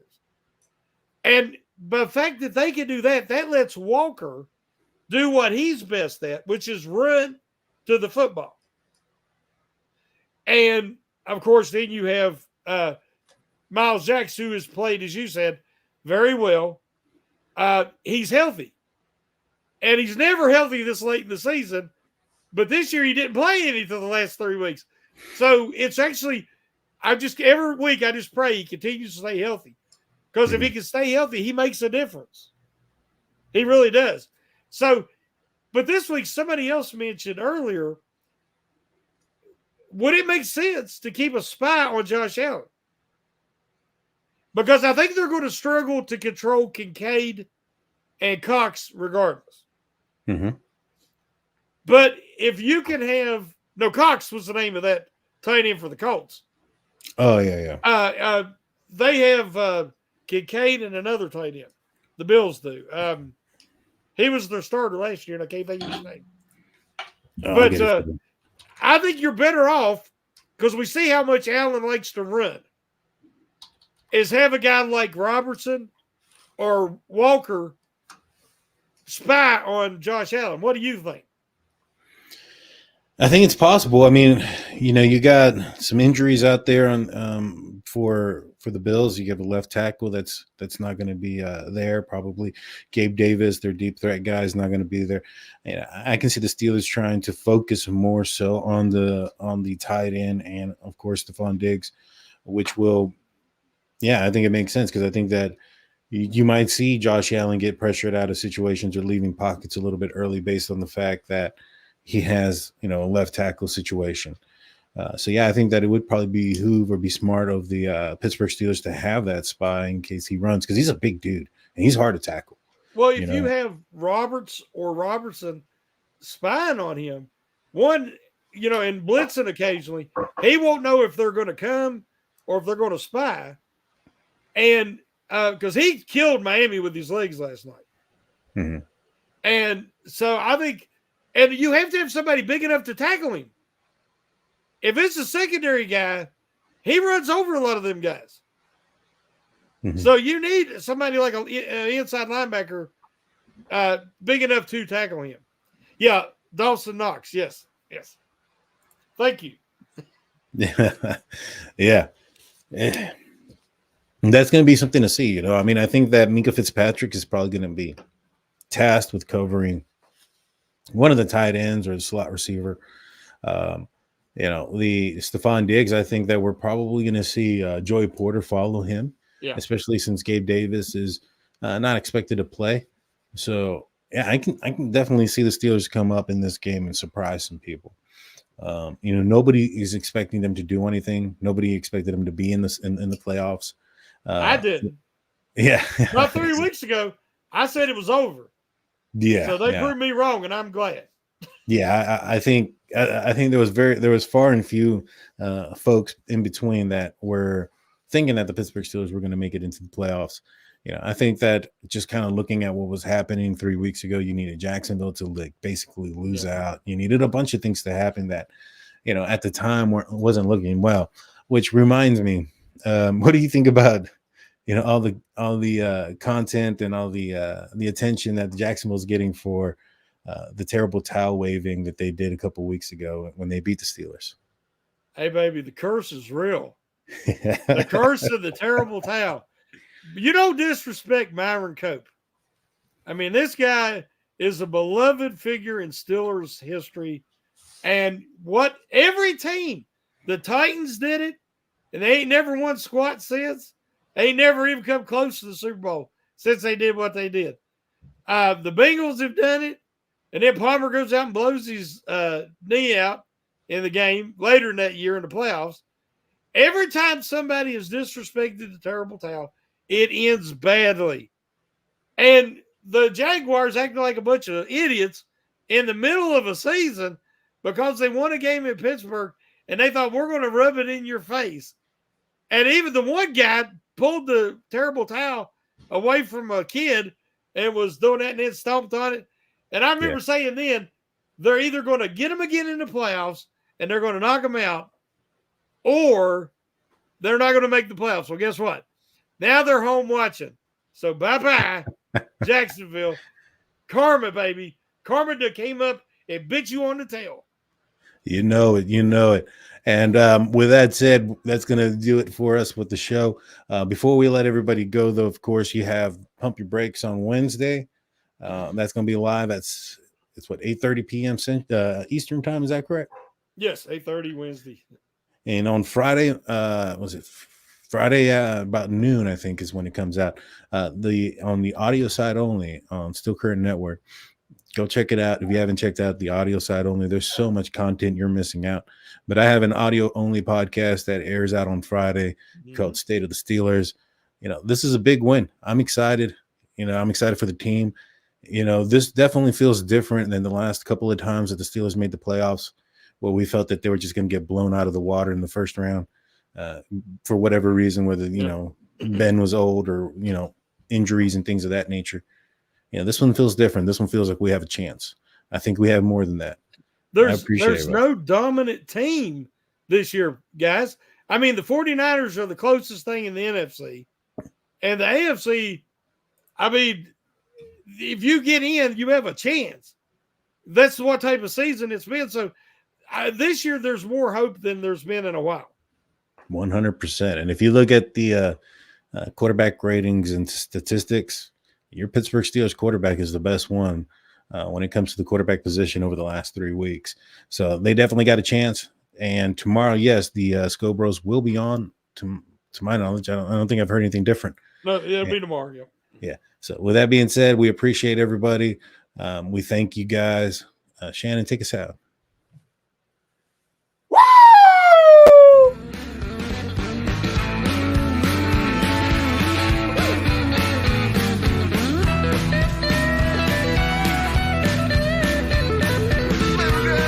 And the fact that they can do that, that lets Walker do what he's best at, which is run to the football. And, of course, then you have Miles Jacks, who has played, as you said, very well. He's healthy. And he's never healthy this late in the season. But this year he didn't play any for the last 3 weeks. So it's actually, every week I just pray he continues to stay healthy. Because if he can stay healthy, he makes a difference. He really does. So, but this week, somebody else mentioned earlier, would it make sense to keep a spy on Josh Allen? Because I think they're going to struggle to control Kincaid and Cox regardless. Mm-hmm. But if you can have, Cox was the name of that tight end for the Colts. Oh, yeah. They have Kincaid and another tight end. The Bills do. He was their starter last year, and I can't think of his name. But I think you're better off, because we see how much Allen likes to run, is have a guy like Robertson or Walker spy on Josh Allen. What do you think? I think it's possible. I mean, you got some injuries out there on for the Bills. You have a left tackle that's not going to be there. Probably Gabe Davis, their deep threat guy, is not going to be there. And I can see the Steelers trying to focus more so on the tight end and of course Stephon Diggs, which will, I think it makes sense because I think that you might see Josh Allen get pressured out of situations or leaving pockets a little bit early based on the fact that he has, a left tackle situation. I think that it would probably behoove or be smart of the Pittsburgh Steelers to have that spy in case he runs, because he's a big dude and he's hard to tackle. Well, if you have Roberts or Robertson spying on him, one, and blitzing occasionally, he won't know if they're going to come or if they're going to spy. And because he killed Miami with his legs last night. Mm-hmm. And so I think, and you have to have somebody big enough to tackle him. If it's a secondary guy, he runs over a lot of them guys. Mm-hmm. So you need somebody like an inside linebacker big enough to tackle him. Yeah, Dawson Knox. Yes. Thank you. Yeah. That's going to be something to see. I mean, I think that Minkah Fitzpatrick is probably going to be tasked with covering one of the tight ends or the slot receiver. The Stephon Diggs, I think that we're probably going to see Joey Porter follow him, especially since Gabe Davis is not expected to play. So, I can definitely see the Steelers come up in this game and surprise some people. Nobody is expecting them to do anything. Nobody expected them to be in the playoffs. I didn't. Yeah. About 3 weeks ago, I said it was over. Yeah. So they proved me wrong, and I'm glad. Yeah, I think there was far and few folks in between that were thinking that the Pittsburgh Steelers were going to make it into the playoffs. You know, I think that just kind of looking at what was happening 3 weeks ago, you needed Jacksonville to like basically lose out. You needed a bunch of things to happen that, you know, at the time wasn't looking well. Which reminds me, what do you think about, you know, all the content and all the attention that Jacksonville's getting for the terrible towel waving that they did a couple weeks ago when they beat the Steelers? Hey, baby, the curse is real. The curse of the terrible towel. You don't disrespect Myron Cope. I mean, this guy is a beloved figure in Steelers history. And what every team, the Titans did it, and they ain't never won squat since. They ain't never even come close to the Super Bowl since they did what they did. The Bengals have done it, and then Palmer goes out and blows his knee out in the game later in that year in the playoffs. Every time somebody has disrespected the terrible towel, it ends badly. And the Jaguars acting like a bunch of idiots in the middle of a season because they won a game in Pittsburgh and they thought we're going to rub it in your face. And even the one guy pulled the terrible towel away from a kid and was doing that and then stomped on it. And I remember saying then, they're either going to get him again in the playoffs and they're going to knock him out, or they're not going to make the playoffs. Well, guess what? Now they're home watching. So bye-bye, Jacksonville. Karma, baby. Karma that came up and bit you on the tail. You know it. You know it. And with that said, that's going to do it for us with the show. Before we let everybody go, though, of course, you have Pump Your Brakes on Wednesday. That's going to be live. It's what, 8:30 p.m. Eastern time. Is that correct? Yes, 8:30 Wednesday. And on Friday, was it Friday about noon, I think, is when it comes out. On the audio side only on Still Current Network. Go check it out if you haven't checked out the audio side only. There's so much content you're missing out. But I have an audio only podcast that airs out on Friday called State of the Steelers. You know, this is a big win. I'm excited. You know, I'm excited for the team. You know, this definitely feels different than the last couple of times that the Steelers made the playoffs, where we felt that they were just going to get blown out of the water in the first round for whatever reason, whether, you know, Ben was old or, you know, injuries and things of that nature. You know, this one feels different. This one feels like we have a chance. I think we have more than that. There's no dominant team this year, guys. I mean, the 49ers are the closest thing in the NFC. And the AFC, I mean, if you get in, you have a chance. That's what type of season it's been. So this year, there's more hope than there's been in a while. 100%. And if you look at the quarterback ratings and statistics, your Pittsburgh Steelers quarterback is the best one when it comes to the quarterback position over the last 3 weeks. So they definitely got a chance. And tomorrow, yes, the Scobros will be on. To my knowledge, I don't think I've heard anything different. No, it'll be tomorrow. Yeah. Yeah. So with that being said, we appreciate everybody. We thank you guys. Shannon, take us out.